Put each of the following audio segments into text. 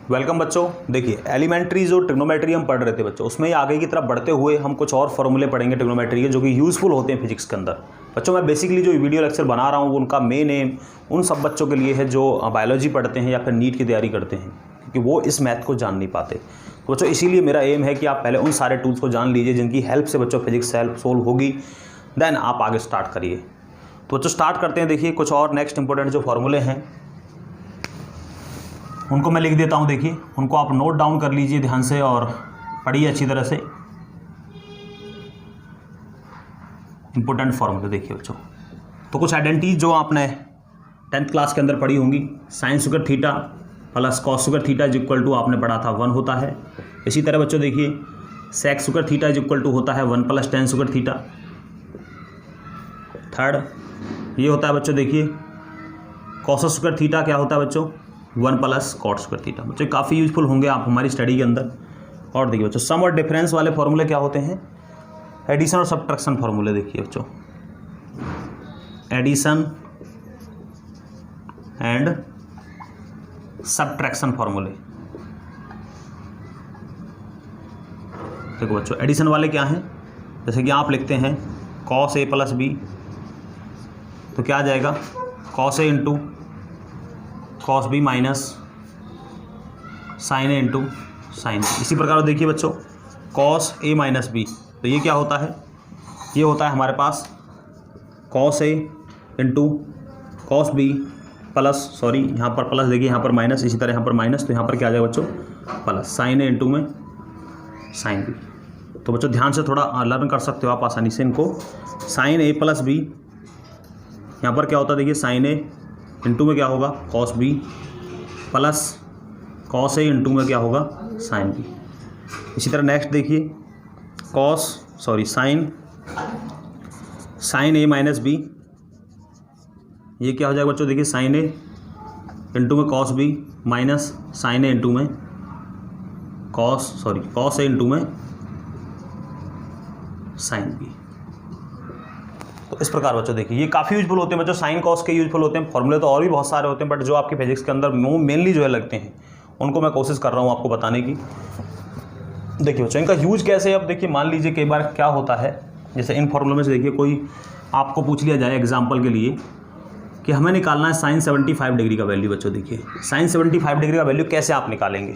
Welcome बच्चों। देखिए elementary जो ट्रिग्नोमेट्री हम पढ़ रहे थे बच्चों, उसमें आगे की तरफ बढ़ते हुए हम कुछ और फॉर्मूले पढ़ेंगे ट्रिग्नोमेट्री के, जो कि यूज़फुल होते हैं फिजिक्स के अंदर। बच्चों मैं बेसिकली जो वीडियो लेक्चर बना रहा हूँ उनका मेन एम उन सब बच्चों के लिए है जो बायोलॉजी पढ़ते हैं या फिर नीट की तैयारी करते हैं, क्योंकि वो इस मैथ को जान नहीं पाते। तो बच्चों इसीलिए मेरा एम है कि आप पहले उन सारे टूल्स को जान लीजिए जिनकी हेल्प से बच्चों फिजिक्स सोल्व होगी, देन आप आगे स्टार्ट करिए। तो बच्चों स्टार्ट करते हैं। देखिए कुछ और नेक्स्ट इंपॉर्टेंट जो फॉर्मूले हैं उनको मैं लिख देता हूं। देखिए उनको आप नोट डाउन कर लीजिए ध्यान से और पढ़िए अच्छी तरह से। इंपॉर्टेंट फॉर्मूले देखिए बच्चों, तो कुछ आइडेंटिटीज जो आपने 10th क्लास के अंदर पढ़ी होंगी। Sine square theta plus cos square theta is equal to आपने पढ़ा था 1 होता है। इसी तरह बच्चों देखिए sec square theta is equal to होता है 1 plus tan square theta. Third ये होता है बच्चों देखिए कॉस स्क्वायर थीटा क्या होता है बच्चों 1 प्लस कॉट स्क्वायर थीटा। बच्चों काफ़ी यूजफुल होंगे आप हमारी स्टडी के अंदर। और देखिए बच्चों सम और डिफरेंस वाले फॉर्मूले क्या होते हैं, एडिशन और सब्ट्रैक्शन फॉर्मूले। देखिए बच्चों एडिशन एंड सब्ट्रैक्शन फॉर्मूले। देखो बच्चों एडिशन वाले क्या हैं, जैसे कि आप लिखते हैं कॉस ए प्लस बी, तो क्या आ जाएगा cos A into cos B minus sine A into sine B. इसी प्रकार देखिए बच्चों कॉस ए माइनस बी, तो ये क्या होता है, ये होता है हमारे पास cos A into cos B plus, sorry यहाँ पर प्लस देखिए यहाँ पर माइनस, इसी तरह यहाँ पर माइनस, तो यहाँ पर क्या आ जाएगा बच्चों प्लस साइन ए इंटू में साइन बी। तो बच्चों ध्यान से थोड़ा लर्न कर सकते हो आप आसानी से इनको। साइन ए प्लस बी, यहाँ पर क्या होता है देखिए साइन ए इंटू में क्या होगा cos B plus cos A into में क्या होगा साइन बी। इसी तरह नेक्स्ट देखिए साइन ए माइनस बी, ये क्या हो जाएगा बच्चों देखिए साइन ए इंटू में cos B minus sine A into में कॉस ए इंटू में साइन बी। तो इस प्रकार बच्चों देखिए ये काफ़ी यूजफुल होते हैं बच्चों, साइन कॉस के यूजफुल होते हैं। फॉर्मूले तो और भी बहुत सारे होते हैं, बट जो आपके फिजिक्स के अंदर मेनली जो है लगते हैं उनको मैं कोशिश कर रहा हूँ आपको बताने की। देखिए बच्चों इनका यूज कैसे है। अब देखिए मान लीजिए कई बार क्या होता है, जैसे इन फॉर्मूले में से देखिए कोई आपको पूछ लिया जाए एग्जाम्पल के लिए कि हमें निकालना है साइन 75 डिग्री का वैल्यू। बच्चों देखिए साइन 75 डिग्री का वैल्यू कैसे आप निकालेंगे,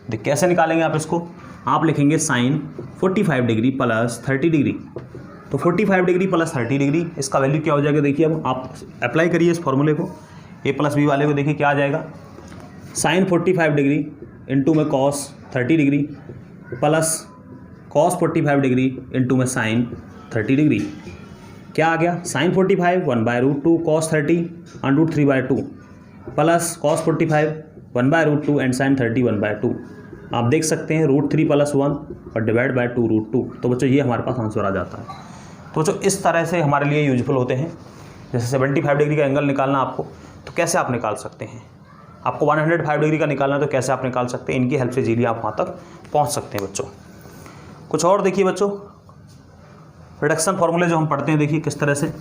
देखिए कैसे निकालेंगे आप इसको। आप लिखेंगे साइन 45 डिग्री प्लस 30 डिग्री, तो 45 डिग्री प्लस 30 डिग्री इसका वैल्यू क्या हो जाएगा। देखिए अब आप अप्लाई करिए इस फॉर्मूले को, ए प्लस बी वाले को। देखिए क्या आ जाएगा साइन 45 डिग्री इंटू में cos 30 degree plus cos 45 degree into में साइन 30 डिग्री। क्या आ गया sine 45 1/√2 cos 30 √3/2 plus cos 45 1/√2 and sine 30 1/2। आप देख सकते हैं √3 + 1 और डिवाइड बाय 2 √2। तो बच्चों ये हमारे पास आंसर आ जाता है। तो बच्चों इस तरह से हमारे लिए यूजफुल होते हैं। जैसे 75 डिग्री का एंगल निकालना आपको, तो कैसे आप निकाल सकते हैं। आपको 105 डिग्री का निकालना है तो कैसे आप निकाल सकते हैं। इनकी हेल्प से इजीली आप वहाँ तक पहुँच सकते हैं बच्चों। कुछ और देखिए बच्चों रिडक्शन फार्मूले जो हम पढ़ते हैं, देखिए किस तरह से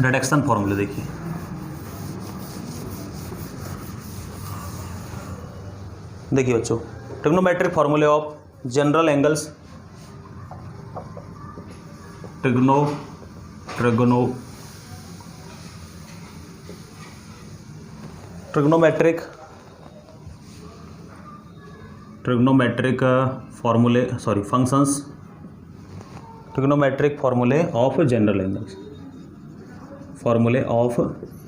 रिडक्शन फार्मूले। देखिए देखिए बच्चों ट्रिग्नोमेट्रिक फार्मूले ऑफ जनरल एंगल्स, ट्रिग्नोमेट्रिक फार्मूले फंक्शंस, ट्रिग्नोमेट्रिक फार्मूले ऑफ जनरल एंगल्स, फार्मूले ऑफ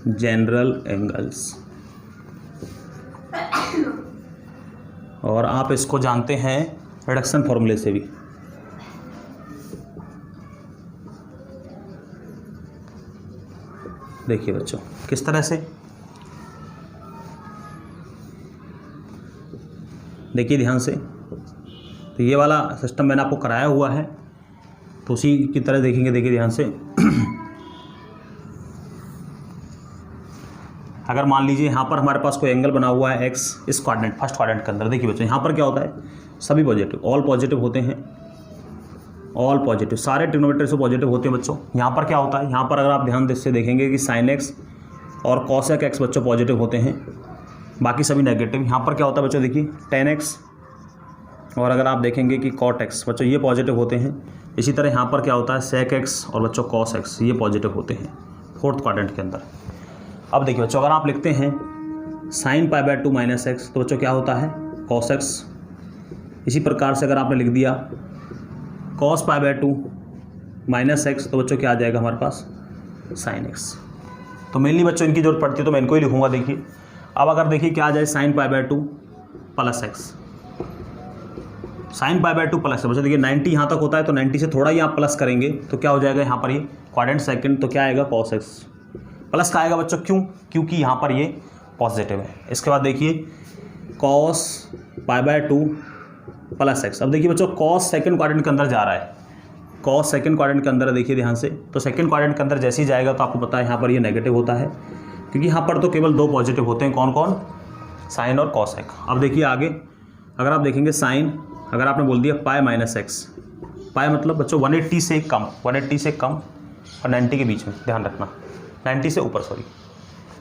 जनरल एंगल्स। और आप इसको जानते हैं रिडक्शन फार्मूले से भी। देखिए बच्चों किस तरह से, देखिए ध्यान से। तो ये वाला सिस्टम मैंने आपको कराया हुआ है, तो उसी की तरह देखेंगे। देखिए ध्यान से अगर मान लीजिए यहाँ पर हमारे पास कोई एंगल बना हुआ है एक्स इस क्वाड्रेंट फर्स्ट क्वाड्रेंट के अंदर। देखिए बच्चों यहाँ पर क्या होता है, सभी पॉजिटिव ऑल पॉजिटिव होते हैं। ऑल पॉजिटिव, सारे ट्रिग्नोमेट्री से पॉजिटिव होते हैं बच्चों। यहाँ पर क्या होता है, यहाँ पर अगर आप ध्यान से देखेंगे कि साइन एक्स और कॉसेक एक्स बच्चों पॉजिटिव होते हैं, बाकी सभी नेगेटिव। यहाँ पर क्या होता है बच्चों, देखिए tan x, और अगर आप देखेंगे कि cot x बच्चों ये पॉजिटिव होते हैं। इसी तरह यहाँ पर क्या होता है sec x और बच्चों cos x ये पॉजिटिव होते हैं फोर्थ क्वाड्रेंट के अंदर। अब देखिए बच्चों, अगर आप लिखते हैं sin π/2 माइनस एक्स तो बच्चों क्या होता है cos x। इसी प्रकार से अगर आपने लिख दिया cos π/2 माइनस एक्स तो बच्चों क्या आ जाएगा हमारे पास sin x। तो मेनली बच्चों इनकी जरूरत पड़ती है तो मैं इनको ही लिखूंगा। देखिए अब अगर देखिए क्या आ जाए sin π/2 plus x, sin π/2 plus, बच्चों देखिए 90 यहाँ तक होता है तो 90 से थोड़ा ही आप प्लस करेंगे तो क्या हो जाएगा यहाँ पर ये क्वाड्रेंट सेकंड, तो क्या आएगा cos x। प्लस का आएगा बच्चों, क्यों? क्योंकि यहाँ पर ये पॉजिटिव है। इसके बाद देखिए cos π/2 प्लस एक्स। अब देखिए बच्चों cos सेकंड क्वाड्रेंट के अंदर जा रहा है, cos सेकंड क्वाड्रेंट के अंदर है, देखिए ध्यान से। तो सेकंड क्वाड्रेंट के अंदर जैसे ही जाएगा तो आपको पता है यहाँ पर ये नेगेटिव होता है, क्योंकि यहाँ पर तो केवल दो पॉजिटिव होते हैं, कौन कौन, साइन और cos x। अब देखिए आगे अगर आप देखेंगे साइन, अगर आपने बोल दिया पाई माइनस एक्स, पाई मतलब बच्चों 180 से कम, 180 से कम और 90 के बीच में, ध्यान रखना 90 से ऊपर सॉरी।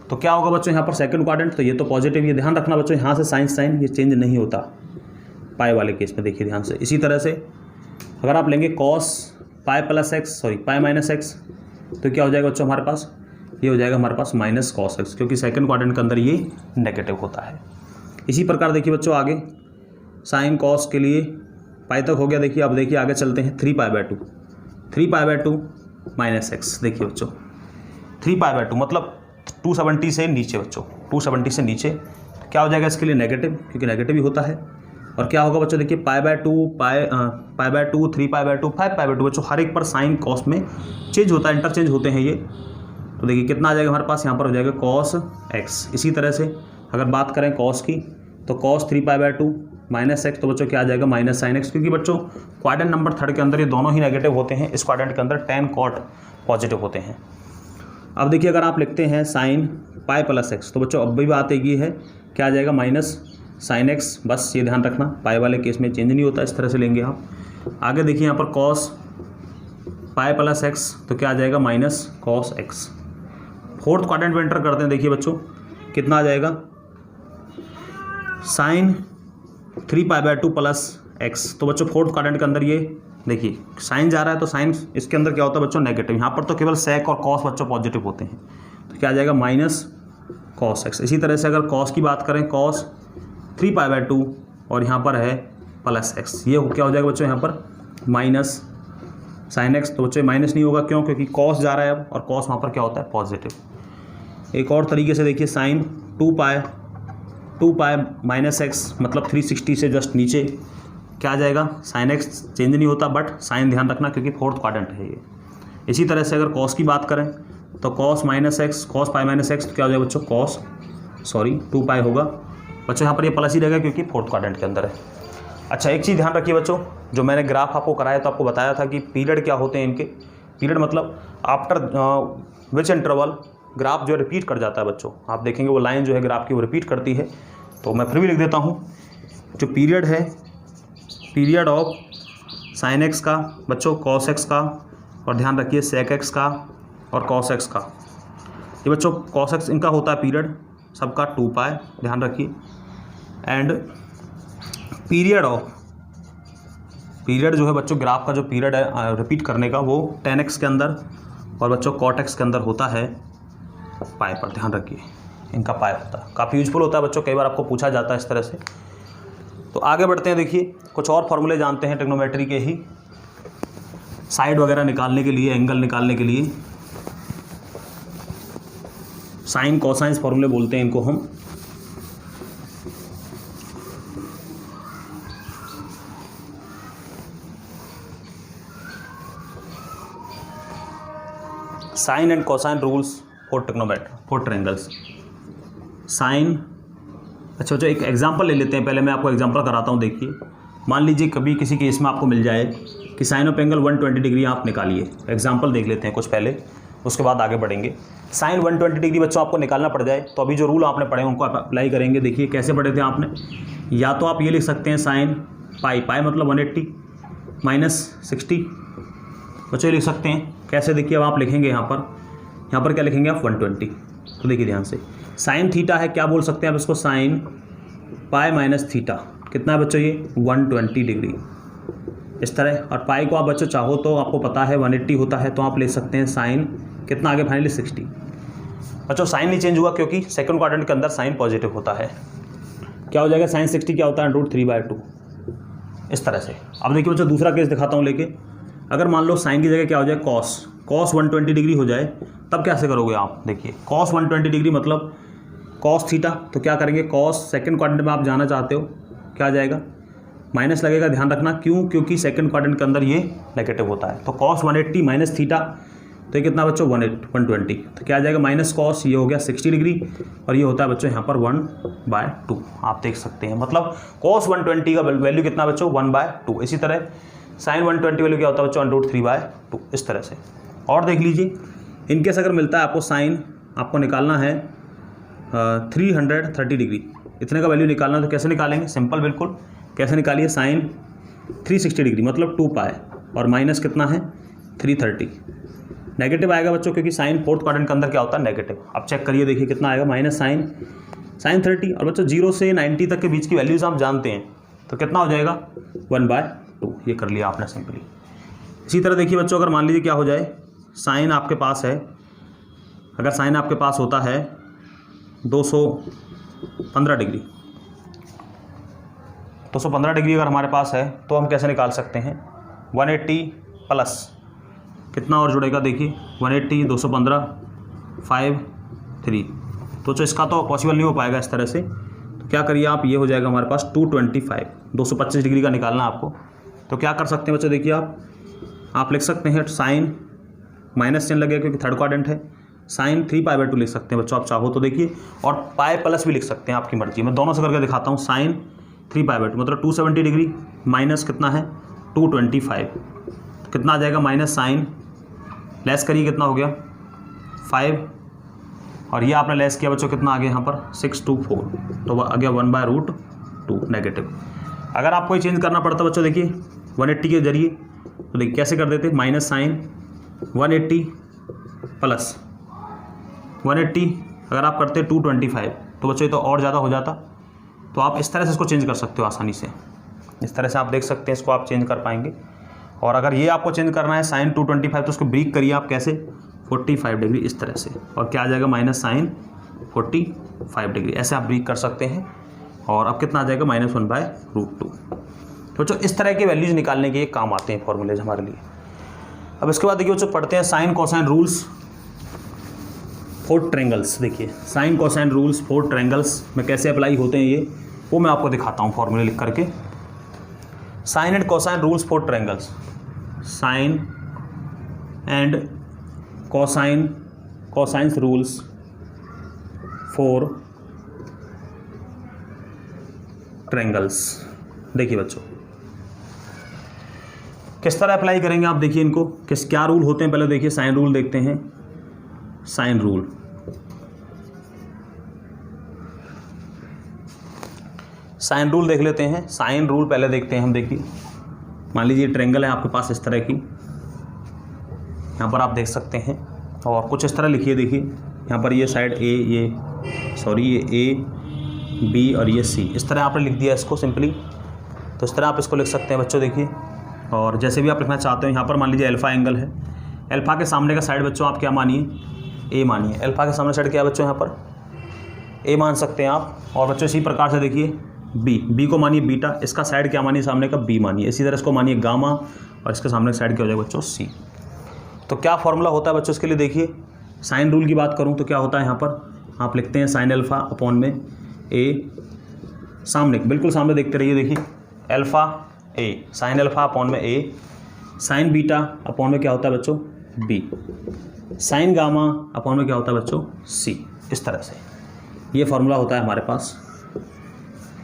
तो क्या होगा बच्चों यहाँ पर सेकंड क्वाड्रेंट, तो ये तो पॉजिटिव, ये ध्यान रखना बच्चों, यहाँ से साइन साइन ये चेंज नहीं होता पाई वाले केस में, देखिए ध्यान से। इसी तरह से अगर आप लेंगे cos pi plus x, sorry pi minus x, तो क्या हो जाएगा बच्चों हमारे पास, ये हो जाएगा हमारे पास माइनस cos x, क्योंकि सेकंड क्वाड्रेंट के अंदर ये नेगेटिव होता है। इसी प्रकार देखिए बच्चों आगे साइन cos के लिए पाई तक हो गया। देखिए अब देखिए आगे चलते हैं 3π/2, 3π/2 माइनस एक्स। देखिए बच्चों 3π/2 मतलब 270 से नीचे बच्चों, 270 से नीचे क्या हो जाएगा इसके लिए नेगेटिव, क्योंकि नेगेटिव ही होता है। और क्या होगा बच्चों, देखिए π/2 π/2 3π/2 5π/2 बच्चों, हर एक पर साइन cos में चेंज होता है, इंटरचेंज होते हैं ये। तो देखिए कितना आ जाएगा हमारे पास, यहाँ पर हो जाएगा cos x। इसी तरह से अगर बात करें cos की, तो cos 3π/2 माइनस एक्स, तो बच्चों क्या आ जाएगा माइनस साइन एक्स, क्योंकि बच्चों क्वाड्रेंट नंबर थर्ड के अंदर ये दोनों ही नेगेटिव होते हैं, इस क्वाड्रेंट के अंदर tan cot पॉजिटिव होते हैं। अब देखिए अगर आप लिखते हैं साइन पाई प्लस एक्स, तो बच्चों अब भी बात एक ही है, क्या आ जाएगा माइनस साइन एक्स, बस ये ध्यान रखना पाई वाले केस में चेंज नहीं होता, इस तरह से लेंगे आप। आगे देखिए यहाँ पर cos पाई प्लस एक्स, तो क्या आ जाएगा minus cos x। Fourth quadrant में एंटर करते हैं, देखिए बच्चों कितना आ जाएगा साइन 3π/2 प्लस एक्स। तो बच्चों फोर्थ क्वाड्रेंट के अंदर ये देखिए साइन जा रहा है, तो साइन इसके अंदर क्या होता है बच्चों नेगेटिव, यहाँ पर तो केवल sec और cos बच्चों पॉजिटिव होते हैं, तो क्या आ जाएगा माइनस cos x। इसी तरह से अगर cos की बात करें, cos 3π/2 और यहाँ पर है प्लस एक्स, ये क्या हो जाएगा बच्चों यहाँ पर माइनस साइन एक्स। तो बच्चों माइनस नहीं होगा, क्यों? क्योंकि cos जा रहा है अब, और cos वहाँ पर क्या होता है पॉजिटिव। एक और तरीके से देखिए साइन 2π माइनस एक्स मतलब 360 से जस्ट नीचे क्या आ जाएगा साइन एक्स, चेंज नहीं होता, बट साइन ध्यान रखना क्योंकि फोर्थ क्वाड्रेंट है ये। इसी तरह से अगर cos की बात करें तो cos minus x, cos pi minus x, तो क्या हो जाएगा बच्चों cos 2π होगा बच्चों, यहाँ पर ये प्लस ही रहेगा क्योंकि फोर्थ क्वाड्रेंट के अंदर है। अच्छा एक चीज़ ध्यान रखिए बच्चों, जो मैंने ग्राफ आपको कराया तो आपको बताया था कि पीरियड क्या होते हैं इनके। पीरियड मतलब आफ्टर विच इंटरवल ग्राफ जो है रिपीट कर जाता है बच्चों, आप देखेंगे वो लाइन जो है ग्राफ की वो रिपीट करती है। तो मैं फिर भी लिख देता हूँ, जो पीरियड है, पीरियड ऑफ साइन एक्स का बच्चों, cos x का, और ध्यान रखिए sec x का और cos x का। ये बच्चों cos x इनका होता है पीरियड सबका 2π, ध्यान रखिए। एंड पीरियड ऑफ, पीरियड जो है बच्चों ग्राफ का जो पीरियड है रिपीट करने का वो tan x के अंदर और बच्चों cot x के अंदर होता है पाई पर, ध्यान रखिए इनका पाई होता है। काफ़ी यूजफुल होता है बच्चों, कई बार आपको पूछा जाता है इस तरह से। तो आगे बढ़ते हैं, देखिए कुछ और फॉर्मूले जानते हैं ट्रिग्नोमेट्री के ही, साइड वगैरह निकालने के लिए, एंगल निकालने के लिए। साइन कोसाइंस फॉर्मूले बोलते हैं इनको हम। Sine and cosine rules for trigonometry, for triangles. Sine, अच्छा बच्चों एक एग्जांपल ले लेते हैं, पहले मैं आपको एग्जांपल कराता हूँ। देखिए मान लीजिए कभी किसी केस में आपको मिल जाए कि साइन ऑफ एंगल 120 डिग्री आप निकालिए। एग्जांपल देख लेते हैं कुछ पहले, उसके बाद आगे बढ़ेंगे। साइन 120 डिग्री बच्चों आपको निकालना पड़ जाए तो अभी जो रूल आपने पढ़े उनको आप अप्लाई करेंगे। देखिए कैसे पढ़े थे आपने, या तो आप ये लिख सकते हैं साइन पाई, पाई मतलब 180 माइनस 60 बच्चों ये लिख सकते हैं। कैसे, देखिए अब आप लिखेंगे यहाँ पर क्या लिखेंगे आप 120। तो देखिए ध्यान से साइन थीटा है, क्या बोल सकते हैं आप इसको, साइन पाई माइनस थीटा, कितना है बच्चों ये 120 डिग्री इस तरह। और पाई को आप बच्चों चाहो तो आपको पता है 180 होता है, तो आप ले सकते हैं साइन कितना आगे फाइनली 60। बच्चों साइन नहीं चेंज हुआ क्योंकि सेकंड क्वाड्रेंट के अंदर साइन पॉजिटिव होता है। क्या हो जाएगा, साइन 60 क्या होता है √3/2 इस तरह से। अब देखिए बच्चों दूसरा केस दिखाता हूँ लेके। अगर मान लो साइन की जगह क्या हो जाए कॉस 120 डिग्री हो जाए, तब कैसे करोगे आप, देखिए कॉस 120 डिग्री मतलब कॉस थीटा, तो क्या करेंगे, कॉस सेकंड क्वाड्रेंट में आप जाना चाहते हो, क्या आ जाएगा माइनस लगेगा, ध्यान रखना क्यों, क्योंकि सेकंड क्वाड्रेंट के अंदर ये नेगेटिव होता है। तो कॉस 180 माइनस थीटा, तो ये कितना बच्चों 120, तो क्या आ जाएगा माइनस कॉस, ये हो गया 60 डिग्री, और ये होता है बच्चों यहाँ पर 1/2 आप देख सकते हैं। मतलब कॉस 120 का वैल्यू कितना बच्चों 1/2। इसी तरह साइन 120 वैल्यू क्या होता है बच्चों √3/2 इस तरह से। और देख लीजिए इनकेस अगर मिलता है आपको साइन, आपको निकालना है 330 डिग्री, इतने का वैल्यू निकालना है, तो कैसे निकालेंगे, सिंपल बिल्कुल, कैसे निकालिए, साइन 360 डिग्री मतलब 2π और माइनस कितना है 330, नेगेटिव आएगा बच्चों क्योंकि साइन फोर्थ क्वाड्रेंट के अंदर क्या होता है नेगेटिव। अब चेक करिए देखिए कितना आएगा, माइनस साइन 30, और बच्चों 0 से 90 तक के बीच की वैल्यूज आप जानते हैं, तो कितना हो जाएगा 1/2, ये कर लिया आपने सिंपली। इसी तरह देखिए बच्चों अगर मान लीजिए क्या हो जाए, साइन आपके पास है, अगर साइन आपके पास होता है 215 डिग्री, 215 डिग्री अगर हमारे पास है, तो हम कैसे निकाल सकते हैं 180 प्लस कितना और जुड़ेगा, देखिए 180 215 5 3, तो इसका तो पॉसिबल नहीं हो पाएगा इस तरह से। तो क्या करिए आप, ये हो जाएगा हमारे पास 225, 225 डिग्री का निकालना आपको। तो क्या कर सकते हैं बच्चों, देखिए आप लिख सकते हैं साइन माइनस चिन्ह लगेगा क्योंकि थर्ड क्वाड्रेंट है, साइन 3π/2 लिख सकते हैं बच्चों आप चाहो तो, देखिए, और पाई प्लस भी लिख सकते हैं, आपकी मर्जी। मैं दोनों से करके दिखाता हूँ, साइन 3π/2 मतलब 270 डिग्री माइनस कितना है 225, तो कितना आ जाएगा माइनस साइन लेस करिए कितना हो गया 5, और ये आपने लेस किया बच्चों कितना आ गया यहाँ पर 624, तो आ गया 1/√2 नेगेटिव। अगर आपको ये चेंज करना पड़ता बच्चों देखिए 180 के जरिए, तो देखिए कैसे कर देते, माइनस साइन 180 प्लस 180 अगर आप करते 225, तो बच्चों ये तो और ज़्यादा हो जाता। तो आप इस तरह से इसको चेंज कर सकते हो आसानी से, इस तरह से आप देख सकते हैं, इसको आप चेंज कर पाएंगे। और अगर ये आपको चेंज करना है साइन 225, तो उसको ब्रेक करिए आप कैसे 45 डिग्री इस तरह से, और क्या आ जाएगा माइनस साइन 45 डिग्री, ऐसे आप ब्रेक कर सकते हैं। और अब कितना आ जाएगा -1/√2। तो बच्चों इस तरह के वैल्यूज निकालने के काम आते हैं फॉर्मूलेज हमारे लिए। अब इसके बाद देखिए बच्चों पढ़ते हैं sine cosine rules for triangles. देखिए sine cosine rules for triangles में कैसे अप्लाई होते हैं ये, वो मैं आपको दिखाता हूँ फॉर्मूले लिख करके। Sine and cosine rules for triangles, sine and cosines rules for triangles. देखिए बच्चों किस तरह अप्लाई करेंगे आप, देखिए इनको क्या रूल होते हैं, पहले देखिए साइन रूल देखते हैं। साइन रूल, साइन रूल देख लेते हैं। साइन रूल पहले देखते हैं हम। देखिए मान लीजिए ट्रायंगल है आपके पास इस तरह की, यहाँ पर आप देख सकते हैं, और कुछ इस तरह लिखिए। देखिए यहाँ पर ये साइड ए, ये ए बी और ये सी, इस तरह आपने लिख दिया इसको सिंपली। तो इस तरह आप इसको लिख सकते हैं बच्चों। देखिए और जैसे भी आप लिखना चाहते हो, यहाँ पर मान लीजिए अल्फ़ा एंगल है, अल्फ़ा के सामने का साइड बच्चों आप क्या मानिए, ए मानिए। अल्फ़ा के सामने साइड क्या है बच्चों, यहाँ पर ए मान सकते हैं आप। और बच्चों इसी प्रकार से देखिए बी को मानिए बीटा, इसका साइड क्या मानिए सामने का बी मानिए। इसी तरह इसको मानिए गामा, और इसके सामने का साइड क्या हो जाएगा बच्चों सी। तो क्या फॉर्मूला होता है बच्चों इसके लिए, देखिए साइन रूल की बात करूँ तो क्या होता है, यहाँ पर आप लिखते हैं साइन अल्फ़ा अपॉन में ए, सामने बिल्कुल सामने देखते रहिए। देखिए अल्फ़ा ए, साइन अल्फ़ा अपॉन में ए, साइन बीटा अपॉन में क्या होता है बच्चों बी, साइन गामा अपॉन में क्या होता है बच्चों सी। इस तरह से ये फार्मूला होता है हमारे पास।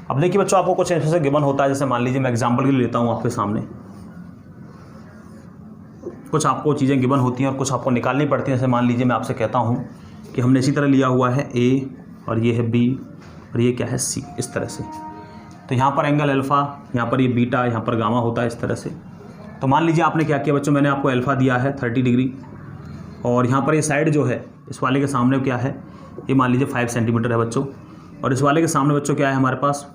अब देखिए बच्चों आपको कुछ ऐसे गिवन होता है, जैसे मान लीजिए मैं एग्जांपल के लिए लेता हूँ आपके सामने, कुछ आपको चीज़ें गिवन होती हैं और कुछ आपको निकालनी पड़ती हैं। जैसे मान लीजिए मैं आपसे कहता हूँ कि हमने इसी तरह लिया हुआ है ए, और ये है बी, और ये क्या है सी, इस तरह से। तो यहाँ पर एंगल अल्फ़ा, यहाँ पर ये बीटा, यहाँ पर गामा होता है इस तरह से। तो मान लीजिए आपने क्या किया बच्चों, मैंने आपको अल्फ़ा दिया है 30 डिग्री, और यहाँ पर ये साइड जो है इस वाले के सामने क्या है ये मान लीजिए 5 सेंटीमीटर है बच्चों, और इस वाले के सामने बच्चों क्या है हमारे पास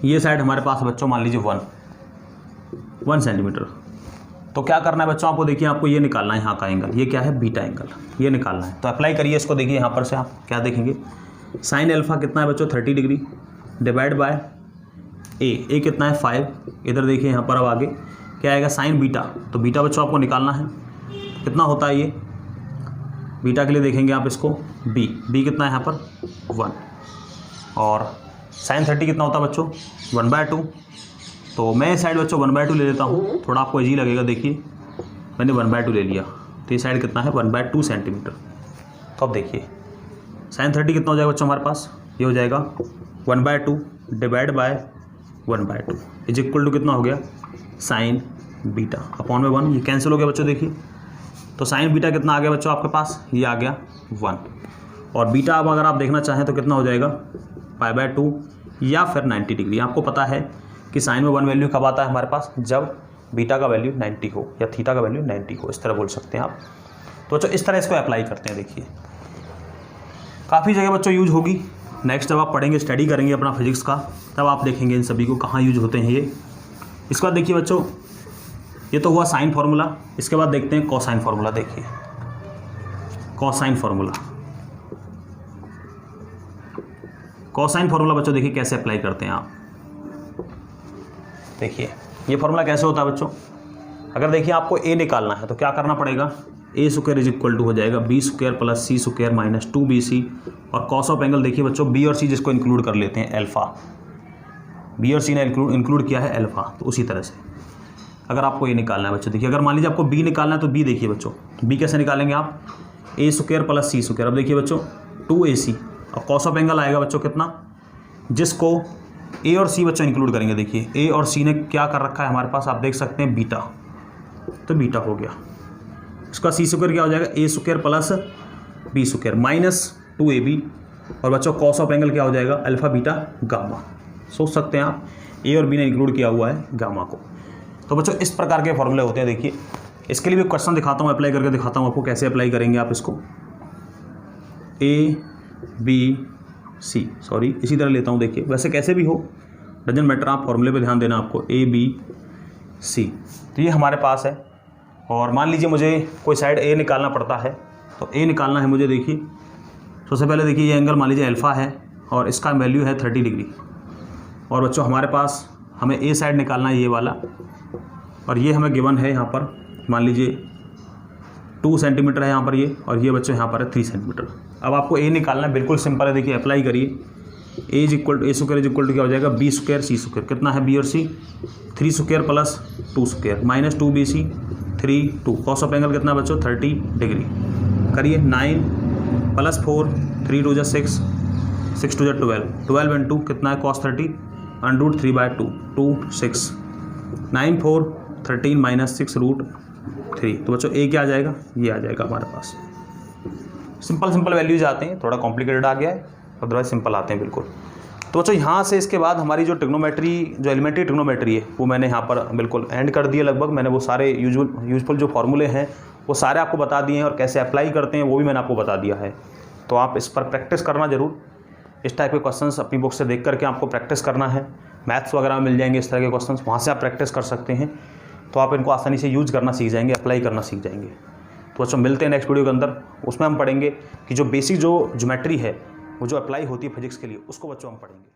ये साइड हमारे पास बच्चों मान लीजिए 1 सेंटीमीटर। तो क्या करना है बच्चों आपको, देखिए आपको ये निकालना है यहाँ का एंगल, ये क्या है बीटा एंगल, ये निकालना है। तो अप्लाई करिए इसको, देखिए यहाँ पर से आप क्या देखेंगे, साइन अल्फा कितना है बच्चों 30 डिग्री डिवाइड बाय ए कितना है 5, इधर देखिए यहाँ पर अब आगे क्या आएगा साइन बीटा, तो बीटा बच्चों आपको निकालना है, कितना होता है ये बीटा के लिए देखेंगे आप इसको बी कितना है यहाँ पर 1, और साइन 30 कितना होता है बच्चों 1/2। तो मैं इस साइड बच्चों 1/2 ले लेता हूँ, थोड़ा आपको इजी लगेगा, देखिए मैंने 1/2 ले लिया, तो ये साइड कितना है 1/2 सेंटीमीटर। तो अब देखिए साइन 30 कितना हो जाएगा बच्चों हमारे पास, ये हो जाएगा 1/2 divide by 1/2 is equal to कितना हो गया साइन बीटा अपॉन में 1, ये कैंसिल हो गया बच्चों। देखिए तो साइन बीटा कितना आ गया बच्चों आपके पास, ये आ गया 1, और बीटा अब अगर आप देखना चाहें तो कितना हो जाएगा π/2 या फिर 90 डिग्री। आपको पता है कि साइन में 1 वैल्यू कब आता है हमारे पास, जब बीटा का वैल्यू 90 हो या थीटा का वैल्यू 90 हो, इस तरह बोल सकते हैं आप। तो बच्चों इस तरह इसको अप्लाई करते हैं, देखिए काफ़ी जगह बच्चों यूज होगी। नेक्स्ट जब आप पढ़ेंगे स्टडी करेंगे अपना फिजिक्स का, तब आप देखेंगे इन सभी को कहाँ यूज होते हैं ये। इसके बाद देखिए बच्चों ये तो हुआ साइन फार्मूला, इसके बाद देखते हैं कोसाइन फार्मूला। देखिए कोसाइन फार्मूला, कोसाइन फार्मूला बच्चों देखिए कैसे अप्लाई करते हैं आप। देखिए ये फार्मूला कैसे होता है बच्चों, अगर देखिए आपको ए निकालना है तो क्या करना पड़ेगा, ए स्क्वायर इज इक्वल टू हो जाएगा बी स्क्वायर प्लस सी स्क्वायर माइनस 2bc, और कॉस ऑफ एंगल देखिए बच्चों बी और सी जिसको इंक्लूड कर लेते हैं अल्फा, बी और सी ने इंक्लूड किया है अल्फा। तो उसी तरह से अगर आपको ये निकालना है बच्चों, देखिए अगर मान लीजिए आपको बी निकालना है तो बी देखिए बच्चों बी कैसे निकालेंगे आप, ए स्क्वायर प्लस सी स्क्वायर। अब देखिए बच्चों 2ac, और कॉस ऑफ एंगल आएगा बच्चों कितना, जिसको ए और सी बच्चों इंक्लूड करेंगे। देखिए ए और सी ने क्या कर रखा है हमारे पास, आप देख सकते हैं बीटा, तो बीटा हो गया। इसका सी स्क्वायर क्या हो जाएगा, A square plus B square minus 2ab, और बच्चों कॉस ऑफ एंगल क्या हो जाएगा अल्फा बीटा गामा। सोच सकते हैं आप ए और बी ने इंक्लूड किया हुआ है गामा को। तो बच्चों इस प्रकार के फॉर्मूले होते हैं। देखिए इसके लिए भी क्वेश्चन दिखाता हूँ, अप्लाई करके दिखाता हूँ आपको कैसे अप्लाई करेंगे आप इसको। ABC सॉरी इसी तरह लेता हूँ, देखिए वैसे कैसे भी हो डजंट मैटर, आप फॉर्मूले पे ध्यान देना आपको। ABC तो ये हमारे पास है, और मान लीजिए मुझे कोई साइड ए निकालना पड़ता है, तो ए निकालना है मुझे। देखिए सबसे पहले देखिए ये एंगल मान लीजिए अल्फ़ा है और इसका वैल्यू है 30 डिग्री, और बच्चों हमारे पास हमें ए साइड निकालना है ये वाला, और ये हमें गिवन है यहाँ पर मान लीजिए 2 सेंटीमीटर है यहाँ पर ये, और ये बच्चों यहाँ पर है 3 सेंटीमीटर। अब आपको ए निकालना है, बिल्कुल सिंपल है। देखिए अप्लाई करिए, A is equal to A square is equal to क्या हो जाएगा बी स्क्वायर सी स्क्वायर, कितना है बी और सी 3 square plus 2 square minus 2bc 3 cos of angle कितना है बच्चों 30 डिग्री। करिए 9 प्लस 4 3 2 6 6 2 12 इंटू कितना है कॉस 30 अंडर 3/2 2 6 9 4 13 माइनस 6√3। तो बच्चों ए क्या आ जाएगा, ये आ जाएगा हमारे पास। सिंपल वैल्यूज आते हैं, थोड़ा कॉम्प्लिकेटेड आ गया है, अदरवाइज सिंपल आते हैं बिल्कुल। तो बच्चों यहाँ से इसके बाद हमारी जो ट्रिग्नोमेट्री जो एलिमेंट्री ट्रिग्नोमेट्री है वो मैंने यहाँ पर बिल्कुल एंड कर दिया लगभग। मैंने वो सारे यूजफुल जो फार्मूले हैं वो सारे आपको बता दिए हैं, और कैसे अप्लाई करते हैं वो भी मैंने आपको बता दिया है। तो आप इस पर प्रैक्टिस करना ज़रूर, इस टाइप के क्वेश्चंस अपनी बुक से देख करके आपको प्रैक्टिस करना है। मैथ्स वगैरह में मिल जाएंगे इस तरह के क्वेश्चंस, वहाँ से आप प्रैक्टिस कर सकते हैं, तो आप इनको आसानी से यूज़ करना सीख जाएंगे, अप्लाई करना सीख जाएंगे। तो बच्चों मिलते हैं नेक्स्ट वीडियो के अंदर, उसमें हम पढ़ेंगे कि जो बेसिक जो ज्योमेट्री है वो जो अप्लाई होती है फिजिक्स के लिए, उसको बच्चों हम पढ़ेंगे।